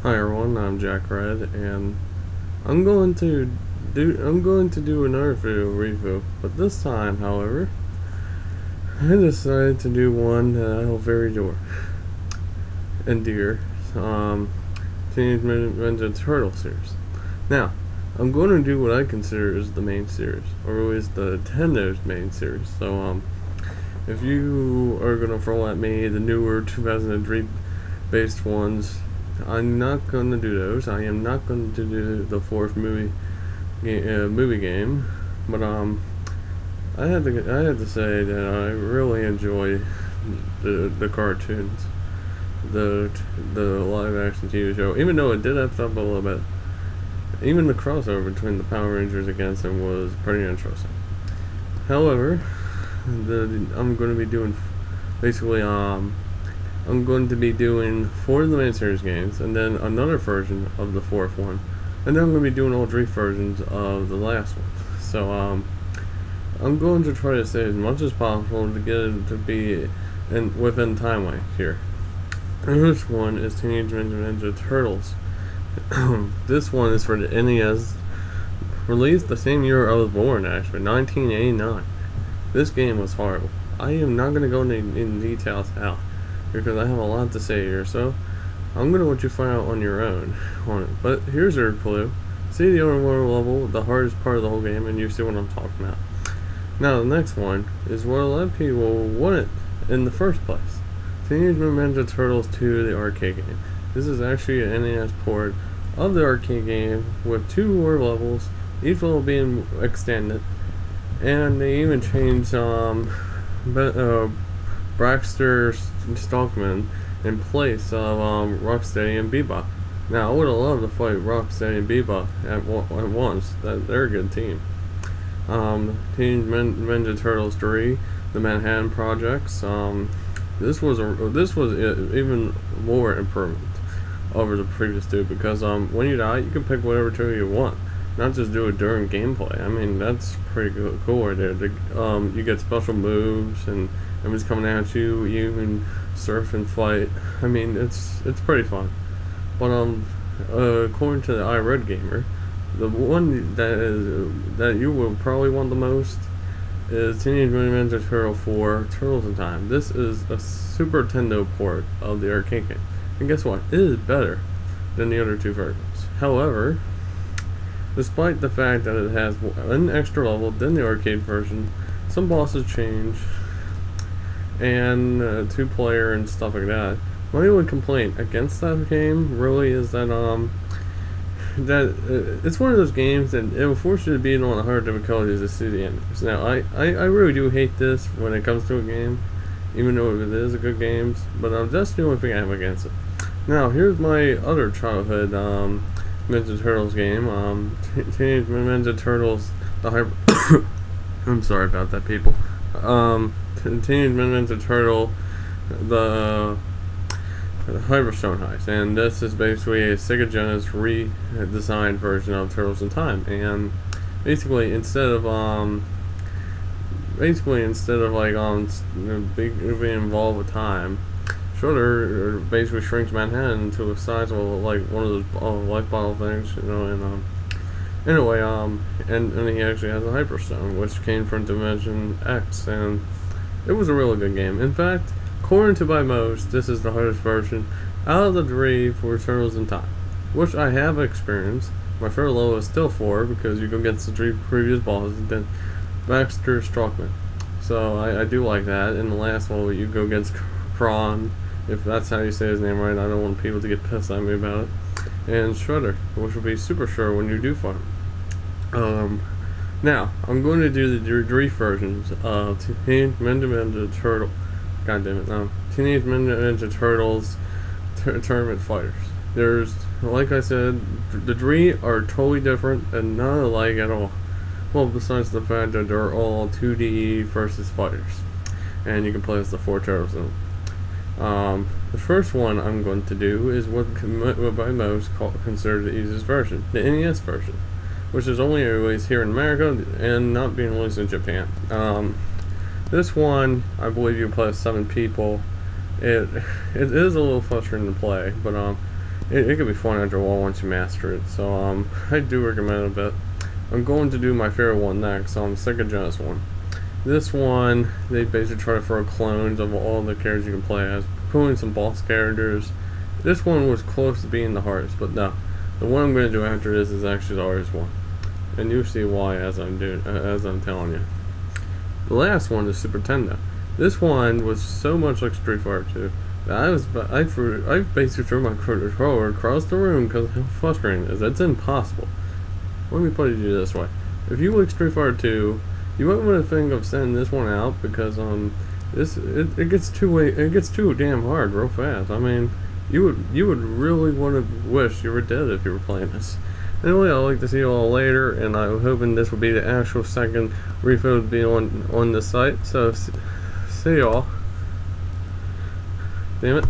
Hi everyone, I'm Jack Red, and I'm going to do another video review, but this time, however, I decided to do one that I hold very dear and dear, Teenage Mutant Ninja Turtles series. Now, I'm going to do what I consider is the main series, or at least the Nintendo's main series. So, if you are gonna throw at me the newer 2003 based ones, I'm not going to do those. I am not going to do the fourth movie game, but I had to say that I really enjoy the cartoons, the live action TV show. Even though it did have up a little bit, even the crossover between the Power Rangers against them was pretty interesting. However, I'm going to be doing basically I'm going to be doing 4 of the main series games, and then another version of the 4th one, and then I'm going to be doing all 3 versions of the last one. So, I'm going to try to say as much as possible to get it to be within timeline here. The first one is Teenage Mutant Ninja Turtles. This one is for the NES, released the same year I was born, actually, 1989. This game was horrible. I am not going to go in details how, because I have a lot to say here, so I'm going to let you find out on your own on it. But here's your clue. See the underwater level, the hardest part of the whole game, and you see what I'm talking about. Now the next one is what a lot of people wanted in the first place. Teenage Mutant Ninja Turtles 2, the arcade game. This is actually an NES port of the arcade game with 2 more levels, each level being extended, and they even changed Baxter Stockman in place of Rocksteady and Bebop. Now, I would have loved to fight Rocksteady and Bebop at once. They're a good team. Teenage Ninja Turtles 3, the Manhattan Projects. This was even more improvement over the previous 2, because when you die, you can pick whatever turtle you want, not just do it during gameplay. I mean, that's pretty cool right there. You get special moves, and everyone's coming at you. You can surf and fight. I mean, it's pretty fun. But according to the iRed Gamer, the one that you will probably want the most is Teenage Mutant Ninja Turtle 4: Turtles in Time. This is a Super Nintendo port of the arcade game, and guess what? It is better than the other 2 versions. However, despite the fact that it has an extra level than the arcade version, some bosses change, and 2-player and stuff like that. My only complaint against that game really is that it's one of those games that it will force you to beat on a hard difficulty to see the enemies. Now, I really do hate this when it comes to a game, even though it is a good game, but that's the only thing I have against it. Now, here's my other childhood Ninja Turtles game, Teenage Mutant Ninja Turtles, the Hyper... I'm sorry about that, people. Teenage Mutant Ninja Turtle, the Hyperstone Heist, and this is basically a Sega Genesis redesigned version of Turtles in Time. And basically, instead of being involved with time, Shredder basically shrinks Manhattan into a size of like one of those life bottle things, you know. And anyway, and he actually has a Hyperstone, which came from Dimension X, and it was a really good game. In fact, according to by most, this is the hardest version out of the 3 for Turtles in Time, which I have experienced. My favorite level is still 4, because you go against the 3 previous bosses, and then Baxter Stockman. So I do like that. In the last level, you go against Kron, if that's how you say his name right. I don't want people to get pissed at me about it. And Shredder, which will be Super Shredder when you do fight him. Now, I'm going to do the 3 versions of Teenage Mutant Ninja Turtle. God damn it, Teenage Mutant Ninja Turtles Tournament Fighters. There's, like I said, the 3 are totally different and not alike at all. Well, besides the fact that they're all 2D versus fighters, and you can play as the 4 turtles in them. The first one I'm going to do is what by most considered the easiest version, the NES version, which is only released here in America and not being released in Japan. This one, I believe you play with 7 people. It is a little frustrating to play, but it could be fun after a while once you master it. So I do recommend it a bit. I'm going to do my favorite one next. So I'm Sega Genesis one. This one, they basically try to throw clones of all the characters you can play as, pulling some boss characters. This one was close to being the hardest, but no. The one I'm going to do after this is actually the hardest one, and you'll see why as I'm telling you. The last one is Super Nintendo. This one was so much like Street Fighter 2 that I basically threw my controller across the room because of how frustrating it is. It's impossible. Let me put it this way: if you like Street Fighter 2, you might want to think of sending this one out because it gets too damn hard real fast. I mean, you would really want to wish you were dead if you were playing this. Anyway, I'd like to see you all later, and I'm hoping this will be the actual second refill to be on the site. So see y'all. Damn it.